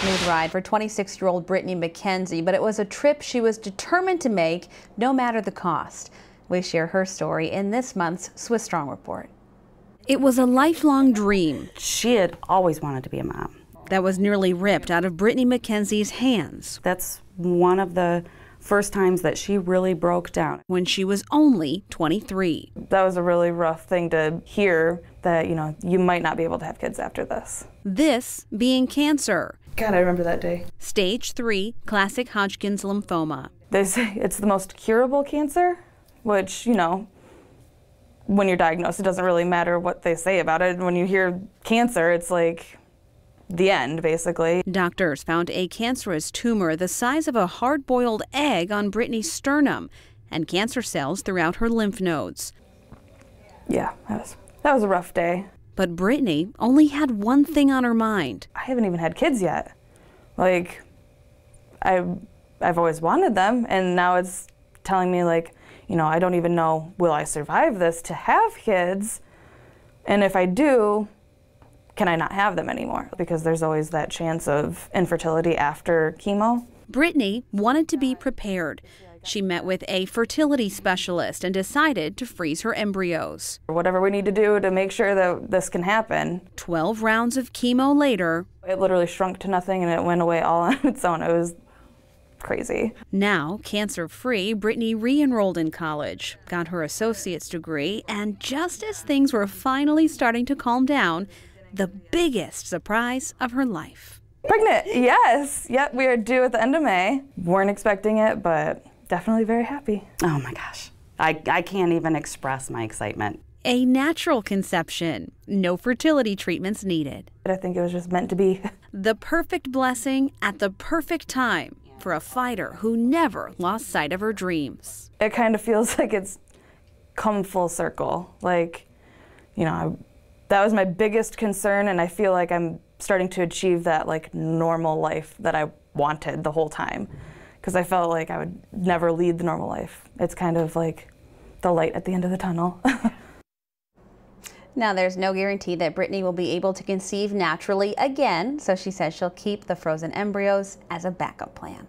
Smooth ride for 26-year-old Brittany Mckenzie, but it was a trip she was determined to make no matter the cost. We share her story in this month's Swiss Strong Report. It was a lifelong dream. She had always wanted to be a mom. That was nearly ripped out of Brittany Mckenzie's hands. That's one of the first times that she really broke down. When she was only 23. That was a really rough thing to hear, that, you might not be able to have kids after this. This being cancer. God, I remember that day. Stage 3, classic Hodgkin's lymphoma. They say it's the most curable cancer, which, when you're diagnosed, it doesn't really matter what they say about it. When you hear cancer, it's like the end, basically. Doctors found a cancerous tumor the size of a hard-boiled egg on Brittany's sternum and cancer cells throughout her lymph nodes. Yeah, that was a rough day. But Brittany only had one thing on her mind. I haven't even had kids yet. I've always wanted them, and now it's telling me, I don't even know, will I survive this to have kids? And if I do, can I not have them anymore? Because there's always that chance of infertility after chemo. Brittany wanted to be prepared. She met with a fertility specialist and decided to freeze her embryos. Whatever we need to do to make sure that this can happen. 12 rounds of chemo later, it literally shrunk to nothing and it went away all on its own. It was crazy. Now, cancer-free, Brittany re-enrolled in college, got her associate's degree, and just as things were finally starting to calm down, the biggest surprise of her life. Pregnant, yes. Yep, we are due at the end of May. Weren't expecting it, but definitely very happy. Oh my gosh. I can't even express my excitement. A natural conception, no fertility treatments needed. I think it was just meant to be. The perfect blessing at the perfect time for a fighter who never lost sight of her dreams. It kind of feels like it's come full circle. That was my biggest concern, and I feel like I'm starting to achieve that normal life that I wanted the whole time. Because I felt like I would never lead the normal life. It's kind of like the light at the end of the tunnel. Now, there's no guarantee that Brittany will be able to conceive naturally again, so she says she'll keep the frozen embryos as a backup plan.